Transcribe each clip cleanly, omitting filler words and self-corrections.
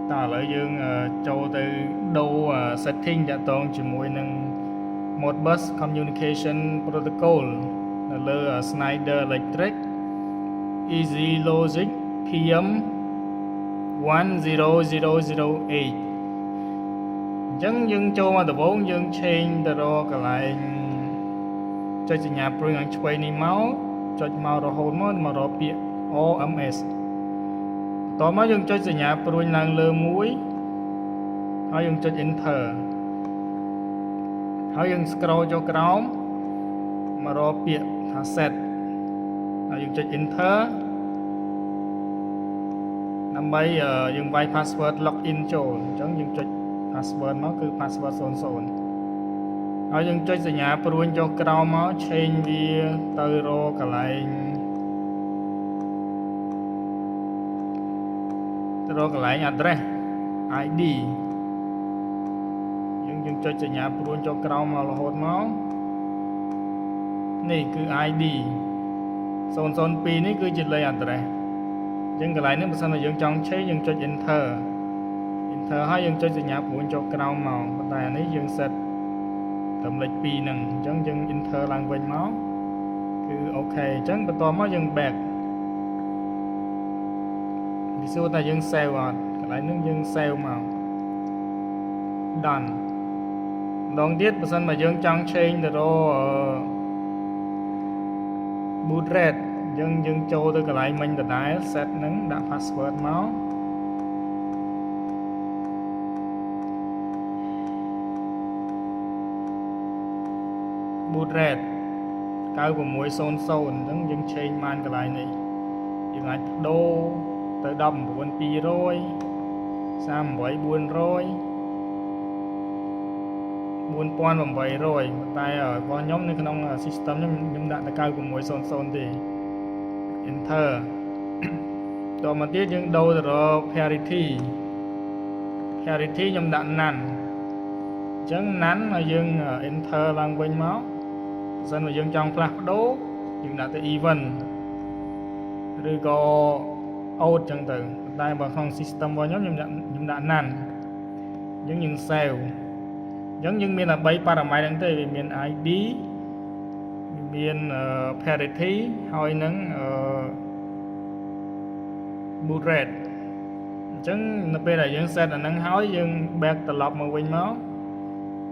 ta lợi dương châu từ đâu setting đã tông chỉ mùi nâng Modbus Communication Protocol là lơ Schneider Electric Easy Logic PM 10008 chẳng dương châu mà tập vốn dương change the ro cả lại cho chị nhà print anh quay ní máu cho máu rồi hồn mà rồi bị OMSต่อมาយើងចុចសញ្ញាព្រួយឡើងលើមួយហើយយើងចុច Enter ហើយយើង scroll ចុះក្រោមមករកពាក្យថា Set ហើយយើងចុច Enter ដើម្បីយើងវាយ password login ចូលអញ្ចឹងយើងចុច password មកគឺ password 00ហើយយើងចុចសញ្ញាព្រួយចុះក្រោមមក change វាទៅរកកន្លែងរកកន្លែង address ID យើងចុចសញ្ញាព្រួយចុះក្រោមមករហូតមកនេះគឺ ID 002នេះគឺជាលេខ address អញ្ចឹងកន្លែងនេះបើសិនជាយើងចង់ change យើងចុច enter ហើយយើងចុចសញ្ញាព្រួយចុះក្រោមមកប៉ុន្តែអានេះយើង set ត្រឹមលេខ2ហ្នឹងអញ្ចឹងយើង enter ឡើងវិញមកគឺអូខេអញ្ចឹងបន្ទាប់មកយើង backវាសួរថាយើង save អត់កន្លែងនេះយើង save មក done ម្ដងទៀតបើសិនមកយើងចង់ change ទៅរក boot rate យើងចូលទៅកន្លែងមិញដដែល set ហ្នឹងដាក់ password មក boot rate 9600 អញ្ចឹងយើង change បានកន្លែងនេះយើងអាចដូរទៅ 19200 38400 4800 តែរបស់ខ្ញុំនៅក្នុង system ខ្ញុំដាក់តែ9600ទេ enter តមកទៀតយើងដូរទៅរក parity ខ្ញុំដាក់ none អញ្ចឹង none ហើយយើង enter ឡើងវិញមកបើសិនមកយើងចង់ផ្លាស់ប្ដូរយើងដាក់ទៅ even ឬក៏ out ចឹងទៅតែបើក្នុង system របស់ខ្ញុំដាក់ none អញ្ចឹងយើង save អញ្ចឹងយើងមានតែ3 parameter ហ្នឹងទេវាមាន ID វាមាន parity ហើយនឹង boot rate អញ្ចឹងនៅពេលដែលយើង set អាហ្នឹងហើយយើង back ត្រឡប់មកវិញមក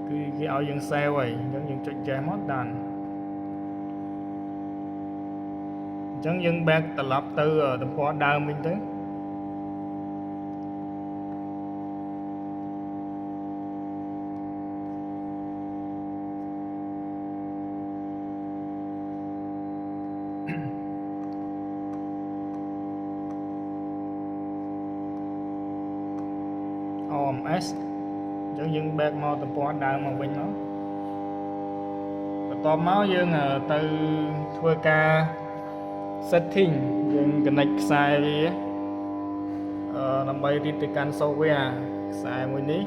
គឺគេឲ្យយើង save ហើយអញ្ចឹងយើងចុច yes មក done អញ្ចឹងយើង back ត្រឡប់ទៅទំព័រដើមវិញទៅOMS អញ្ចឹងយើង back មកទំព័រដើមមកវិញមកបន្ទាប់មកយើងទៅធ្វើការ setting យើង connect ខ្សែវាដើម្បីរៀបទៅកាន់ software ខ្សែមួយនេះ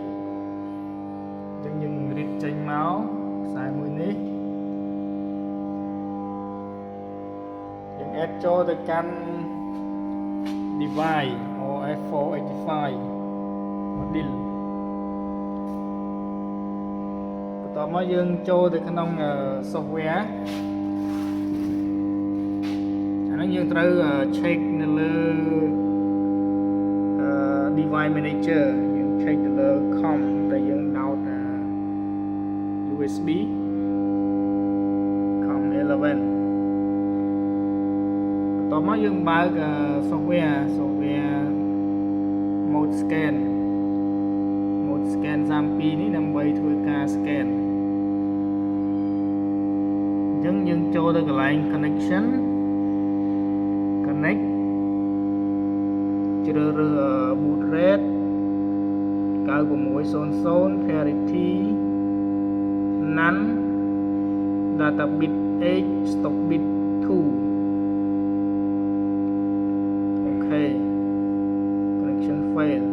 អញ្ចឹងយើងរៀបចេញមកខ្សែមួយនេះយើង add ចូលទៅកាន់ device OF485 module បន្ទាប់មកយើងចូលទៅក្នុង software អាហ្នឹងយើងត្រូវ check នៅលើ device manager យើង check ទៅលើ com ដែលយើង download USB com 11បន្ទាប់មកយើងបើក software mode scan 32នេះដើម្បីធ្វើការ scan អញ្ចឹងយើងចូលទៅកន្លែង connection connect ជ្រើសរើស boot rate 9600 parity none data bit 8 stop bit 2 okay connection fail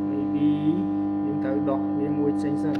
maybe យើងត្រូវដោះវាមួយផ្សេងសិន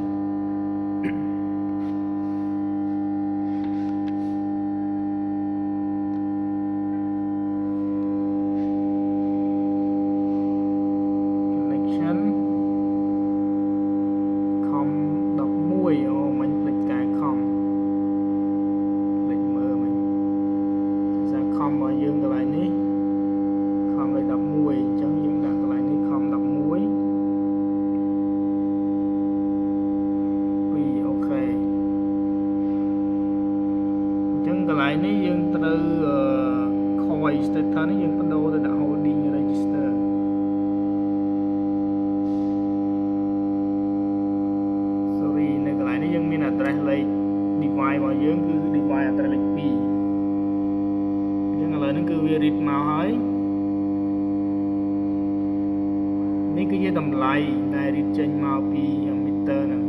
គឺជាតម្លៃដែលរៀបចេញមកពី meter ហ្នឹង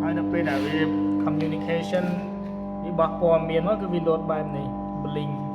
ហើយដល់ពេលដែលវា communication វាបោះព័ត៌មានមកគឺវាលោតបែបនេះ blink